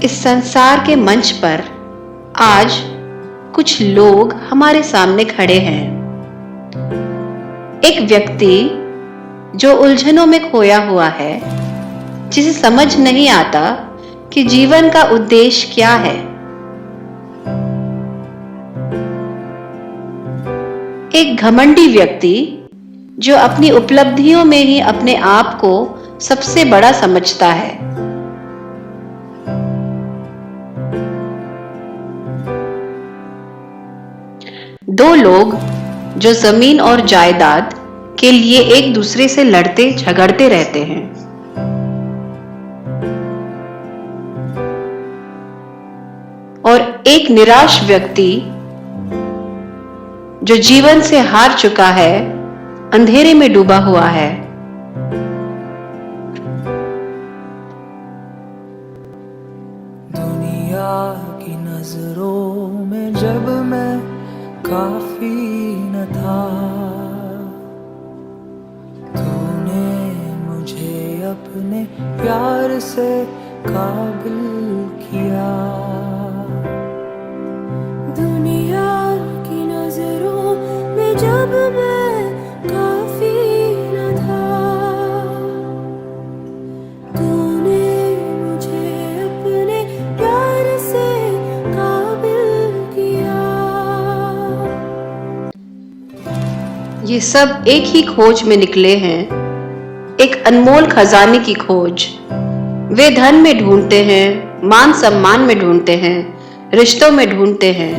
इस संसार के मंच पर आज कुछ लोग हमारे सामने खड़े हैं। एक व्यक्ति जो उलझनों में खोया हुआ है, जिसे समझ नहीं आता कि जीवन का उद्देश्य क्या है। एक घमंडी व्यक्ति जो अपनी उपलब्धियों में ही अपने आप को सबसे बड़ा समझता है। दो लोग जो जमीन और जायदाद के लिए एक दूसरे से लड़ते झगड़ते रहते हैं। और एक निराश व्यक्ति जो जीवन से हार चुका है, अंधेरे में डूबा हुआ है। दुनिया की नजरों में जब मैं काफी न था, तूने मुझे अपने प्यार से काबिल किया। दुनिया की नजरों में जब मैं काफी न था, तूने मुझे अपने प्यार से काबिल किया। ये सब एक ही खोज में निकले हैं, एक अनमोल खजाने की खोज। वे धन में ढूंढते हैं, मान सम्मान में ढूंढते हैं, रिश्तों में ढूंढते हैं,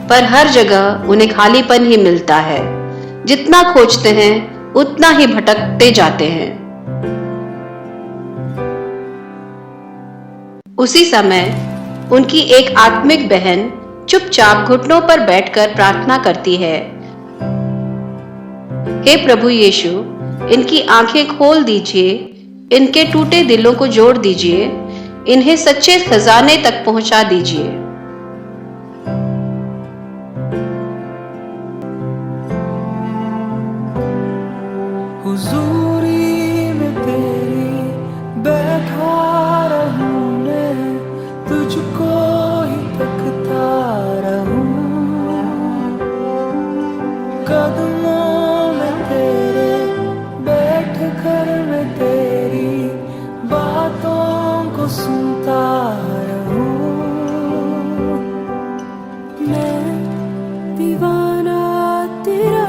पर हर जगह उन्हें खालीपन ही मिलता है। जितना खोजते हैं उतना ही भटकते जाते हैं। उसी समय उनकी एक आत्मिक बहन चुपचाप घुटनों पर बैठकर प्रार्थना करती है, हे प्रभु यीशु, इनकी आंखें खोल दीजिए, इनके टूटे दिलों को जोड़ दीजिए, इन्हें सच्चे खजाने तक पहुंचा दीजिए। हुजूरी में तेरी बैठा रहूं मैं, तुझको ही तकता रहूं। कदमों में तेरे बैठ कर मैं तेरी बातों को सुनता रहूं। मैं दीवाना तेरा,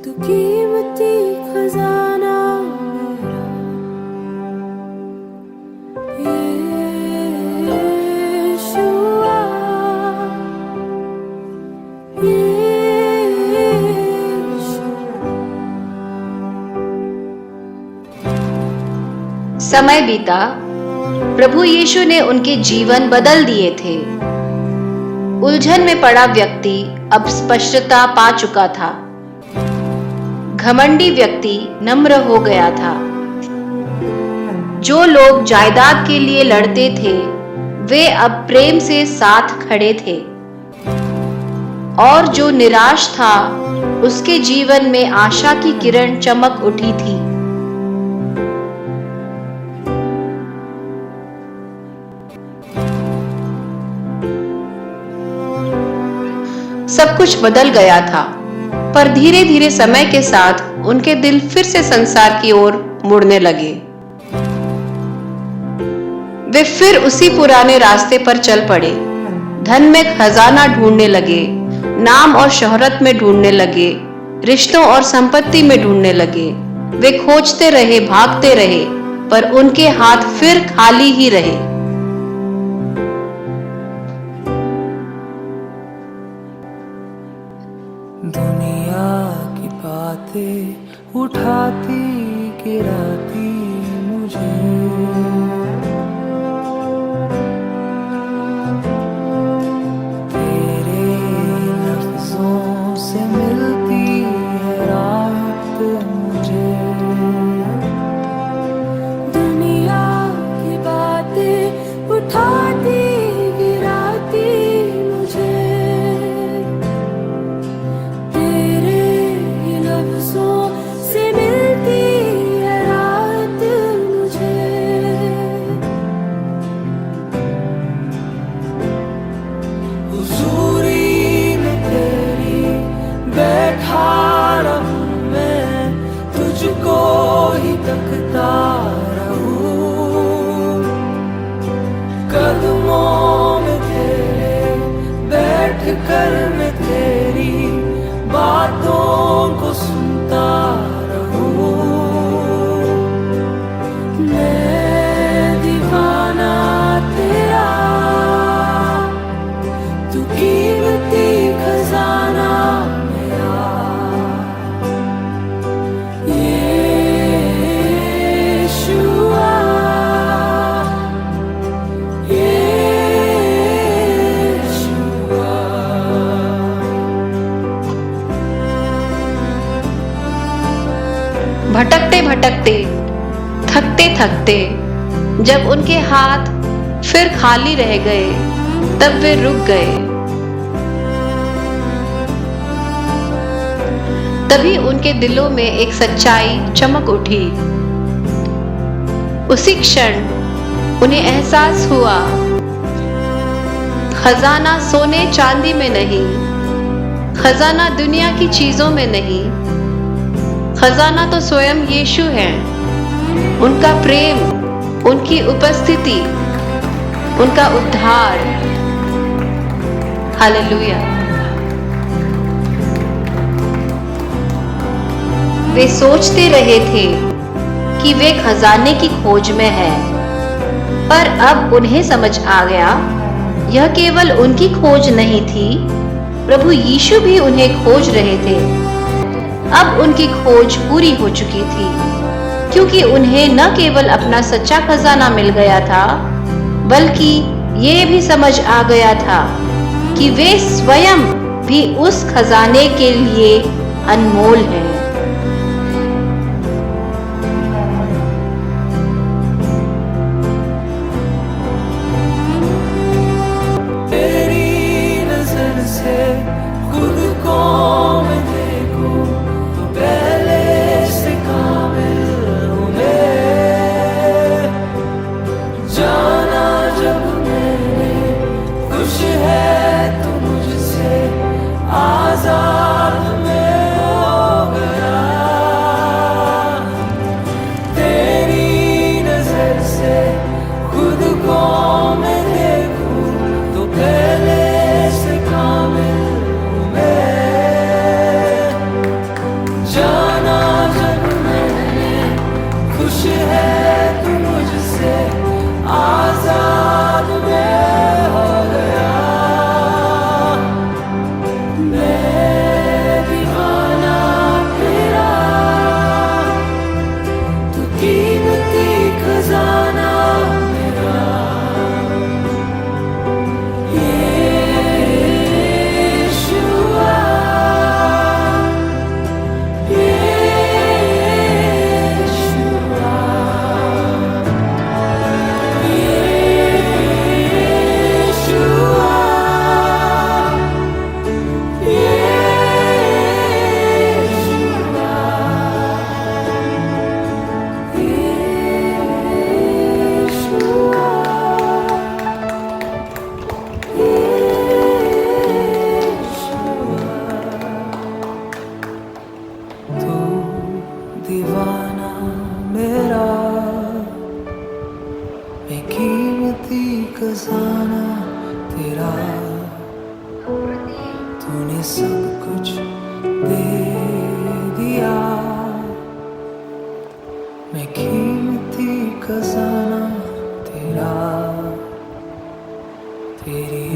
तू कीमती खजाना मेरा। यीशुआ, यीशु। समय बीता, प्रभु यीशु ने उनके जीवन बदल दिए थे। उलझन में पड़ा व्यक्ति अब स्पष्टता पा चुका था। घमंडी व्यक्ति नम्र हो गया था। जो लोग जायदाद के लिए लड़ते थे, वे अब प्रेम से साथ खड़े थे। और जो निराश था, उसके जीवन में आशा की किरण चमक उठी थी। सब कुछ बदल गया था, पर धीरे धीरे समय के साथ उनके दिल फिर से संसार की ओर मुड़ने लगे। वे फिर उसी पुराने रास्ते पर चल पड़े। धन में खजाना ढूंढने लगे, नाम और शोहरत में ढूंढने लगे, रिश्तों और संपत्ति में ढूंढने लगे। वे खोजते रहे, भागते रहे, पर उनके हाथ फिर खाली ही रहे। दुनिया की बातें उठाती गिराती मुझे, तेरे लफ्जों से मिलती है राहत मुझे। दुनिया की बातें कदमों में तेरे बैठ कर मैं तेरी बातों को सुनता रहूं। मैं दीवाना तेरा, तू कीमती खजाना मेरा। भटकते भटकते, थकते थकते, जब उनके हाथ फिर खाली रह गए, तब वे रुक गए। तभी उनके दिलों में एक सच्चाई चमक उठी। उसी क्षण उन्हें एहसास हुआ, खजाना सोने चांदी में नहीं, खजाना दुनिया की चीजों में नहीं, खजाना तो स्वयं यीशु है। उनका प्रेम, उनकी उपस्थिति, उनका उद्धार। हालेलुया। वे सोचते रहे थे कि वे खजाने की खोज में हैं, पर अब उन्हें समझ आ गया, यह केवल उनकी खोज नहीं थी, प्रभु यीशु भी उन्हें खोज रहे थे। अब उनकी खोज पूरी हो चुकी थी, क्योंकि उन्हें न केवल अपना सच्चा खजाना मिल गया था, बल्कि ये भी समझ आ गया था कि वे स्वयं भी उस खजाने के लिए अनमोल हैं। तेरी नजर से खुद को मैं देखूं तो पहले से कामिल हूं मैं। जाना जब मैंने खुश है तो मुझसे आजाद मैं हो गया। तेरी नजर से खुद को मैं देखूं तो पहले से कामिल हूं मैं। जाना जब मैंने खुश है तो मुझसे आजाद मैं हो गया। मैं दीवाना तेरा, तू कीमती खजाना मेरा। तू दीवाना मेरा, मैं कीमती खजाना तेरा। तूने सब कुछ दे दिया, मैं कीमती खजाना तेरा। तेरी